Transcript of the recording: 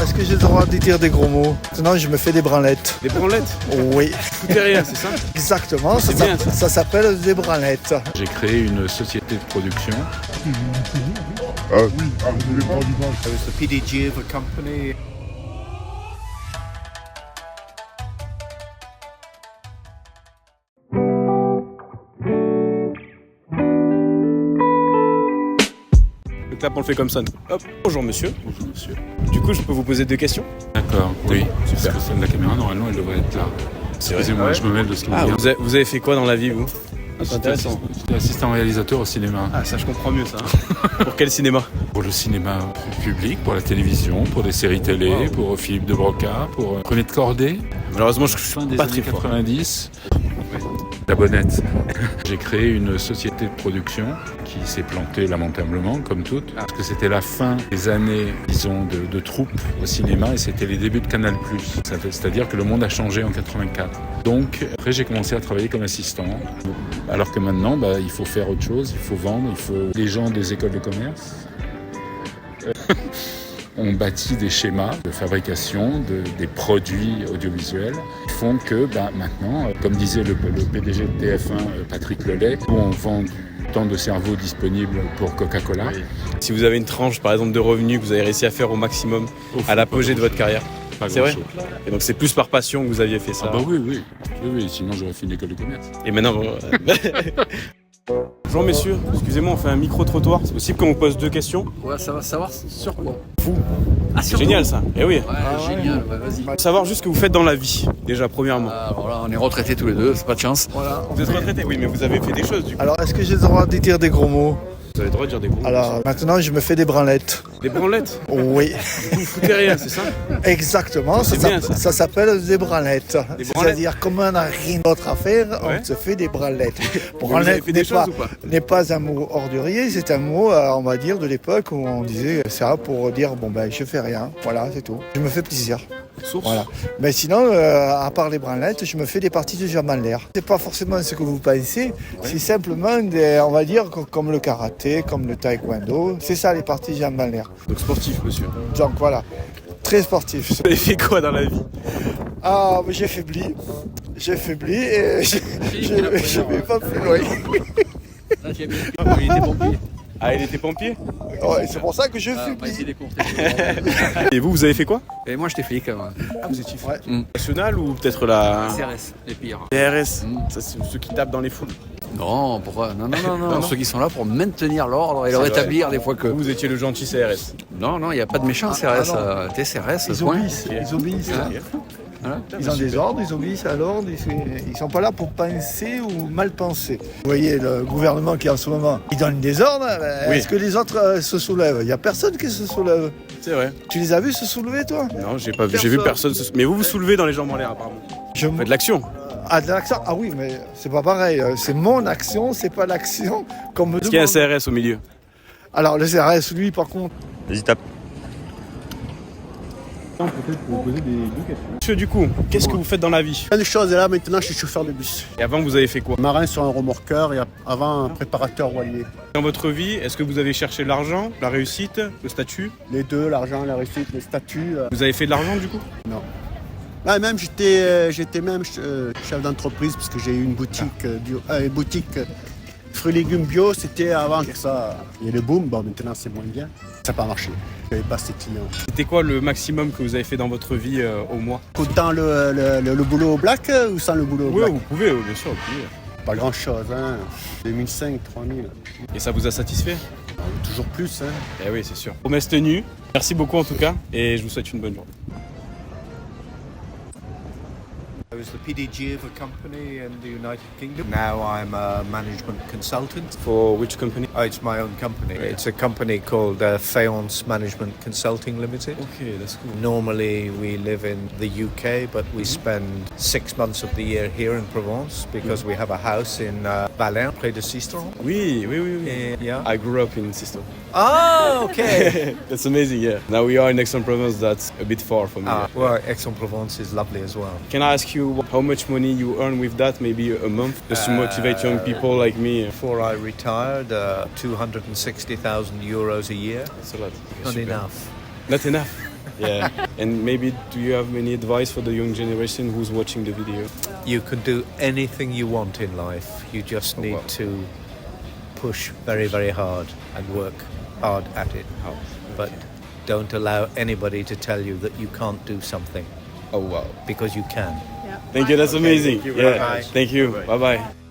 est-ce que j'ai le droit de dire des gros mots? Maintenant, je me fais des branlettes. Des branlettes? Oui, Tout est rien, c'est ça? exactement. C'est bien, ça. Ça s'appelle des branlettes. J'ai créé une société de production. I was the PDG of a company. Le clap, on le fait comme ça. Hop. Bonjour monsieur. Bonjour monsieur. Du coup, je peux vous poser deux questions? D'accord, oui. Super. Parce que la caméra, normalement, elle devrait être là. C'est vrai. Excusez-moi, je me mêle de ce qui me Ah, vient. vous avez fait quoi dans la vie, vous? C'est intéressant. J'étais assistant réalisateur au cinéma. Ah, ça, je comprends mieux, ça. Pour quel cinéma? Pour le cinéma public, pour la télévision, pour des séries télé, Wow. pour Philippe de Broca, pour René de Cordée. Malheureusement, je Fin suis des pas années très fort. 90. La bonnette. J'ai créé une société de production qui s'est plantée lamentablement, comme toutes, parce que c'était la fin des années, disons, de troupes au cinéma et c'était les débuts de Canal+. C'est-à-dire que le monde a changé en 84. Donc, après, j'ai commencé à travailler comme assistant, alors que maintenant, il faut faire autre chose, il faut vendre, il faut... Les gens des écoles de commerce ont bâti des schémas de fabrication des produits audiovisuels qui font que maintenant, comme disait le PDG de TF1, Patrick Lelay, où on vend du temps de cerveau disponible pour Coca-Cola. Si vous avez une tranche, par exemple, de revenus que vous avez réussi à faire au maximum à l'apogée de votre carrière. Pas C'est vrai? grand-chose. Et donc, c'est plus par passion que vous aviez fait ça. Ah oui, sinon j'aurais fait une école de commerce. Et maintenant... Bonjour messieurs, excusez-moi, on fait un micro-trottoir. C'est possible qu'on vous pose deux questions? Ouais, ça va savoir sur quoi? Fou. Ah, C'est génial ça. Eh oui. Ouais, génial, ouais, vas-y. Savoir juste ce que vous faites dans la vie, déjà, premièrement. Alors là, on est retraités tous les deux, c'est pas de chance. Voilà. Vous êtes retraité? Oui, mais vous avez fait des choses du coup. Alors, est-ce que j'ai le droit de dire des gros mots? Vous avez le droit de dire des gros mots. Alors, maintenant, je me fais des branlettes. Des branlettes? Oui, Vous foutez rien, c'est ça? Exactement. C'est bien, ça. Ça s'appelle des branlettes. Des branlettes. C'est-à-dire, comme on n'a rien d'autre à faire, Ouais. on se fait des branlettes. Vous avez fait des choses ou pas? N'est pas un mot ordurier, c'est un mot, on va dire, de l'époque où on disait ça pour dire je fais rien. Voilà, c'est tout. Je me fais plaisir. Source. Voilà. Mais sinon, à part les branlettes, je me fais des parties de jambes en l'air. C'est pas forcément ce que vous pensez, c'est simplement on va dire, comme le karaté, comme le taekwondo. C'est ça les parties de jambes en l'air. Donc sportif, monsieur. Donc voilà, très sportif. Vous avez fait quoi dans la vie? Ah, mais j'ai faibli et je vais pas plus loin. Là, j'ai bien il était pompier. Ah, il était pompier? Ouais, c'est pour ça que je Ah, on va essayer faiblis. d'écourter. Et vous avez fait quoi? Et moi, j'étais flic avant. Ah, vous étiez Ouais. national ou peut-être la CRS, les pires. CRS? Mm. Ça, c'est ceux qui tapent dans les foules. Non, pourquoi? Non, non. ceux qui sont là pour maintenir l'ordre et le C'est rétablir des fois que... Vous étiez le gentil CRS. Non, il n'y a pas de méchant CRS. non. T'es CRS, Ils point. obéissent, ils obéissent. Hein? Voilà. Ils ont des ordres, ils obéissent à l'ordre, ils sont pas là pour penser ou mal penser. Vous voyez, le gouvernement qui en ce moment, il donne des ordres, Oui. est-ce que les autres se soulèvent? Il n'y a personne qui se soulève. C'est vrai. Tu les as vus se soulever, toi? Non, j'ai pas vu. J'ai vu personne. Mais vous vous soulevez dans les jambes en l'air, apparemment. Je Vous faites de l'action. Ah, de l'action? Ah oui, mais c'est pas pareil. C'est mon action, c'est pas l'action qu'on me Est-ce qu'il y a un demande. CRS au milieu? Alors, le CRS, lui, par contre, Vas-y, tape. Monsieur, du coup, qu'est-ce que vous faites dans la vie? Plein de choses, et là maintenant je suis chauffeur de bus. Et avant, vous avez fait quoi? Marin sur un remorqueur et avant un préparateur voilier. Dans votre vie, est-ce que vous avez cherché l'argent, la réussite, le statut? Les deux, l'argent, la réussite, les statuts. Vous avez fait de l'argent, du coup? Là même j'étais même chef d'entreprise parce que j'ai eu une boutique, fruits et légumes bio, c'était avant que ça. Il y a le boom, bon maintenant c'est moins bien. Ça n'a pas marché. J'avais pas ces clients. C'était quoi le maximum que vous avez fait dans votre vie au mois? Autant le boulot au black ou sans le boulot au Oui, black? vous pouvez, oui, bien sûr, vous pouvez. Pas grand chose, hein. 2005, 3000. Et ça vous a satisfait? Toujours plus, hein. Eh oui, c'est sûr. Promesse tenue. Merci beaucoup en tout cas, et je vous souhaite une bonne journée. I was the PDG of a company in the United Kingdom. Now I'm a management consultant. For which company? Oh, it's my own company. It's a company called Fayence Management Consulting Limited. Okay, that's cool. Normally we live in the UK, but we spend 6 months of the year here in Provence because we have a house in Valin, près de Sistron. Oui. Yeah. I grew up in Sisteron. Oh, okay. That's amazing, yeah. Now we are in Aix-en-Provence, that's a bit far from here. Well, Aix-en-Provence is lovely as well. Can I ask you how much money you earn with that, maybe a month, just to motivate young people like me? Before I retired, 260,000 euros a year. That's a lot. Not Super. enough. Not enough. Yeah. And maybe do you have any advice for the young generation who's watching the video? You can do anything you want in life. You just need to push very, very hard and work hard at it. But don't allow anybody to tell you that you can't do something. Oh wow. Because you can. Thank you, that's amazing. Thank you very yeah. much. Thank you. Bye bye.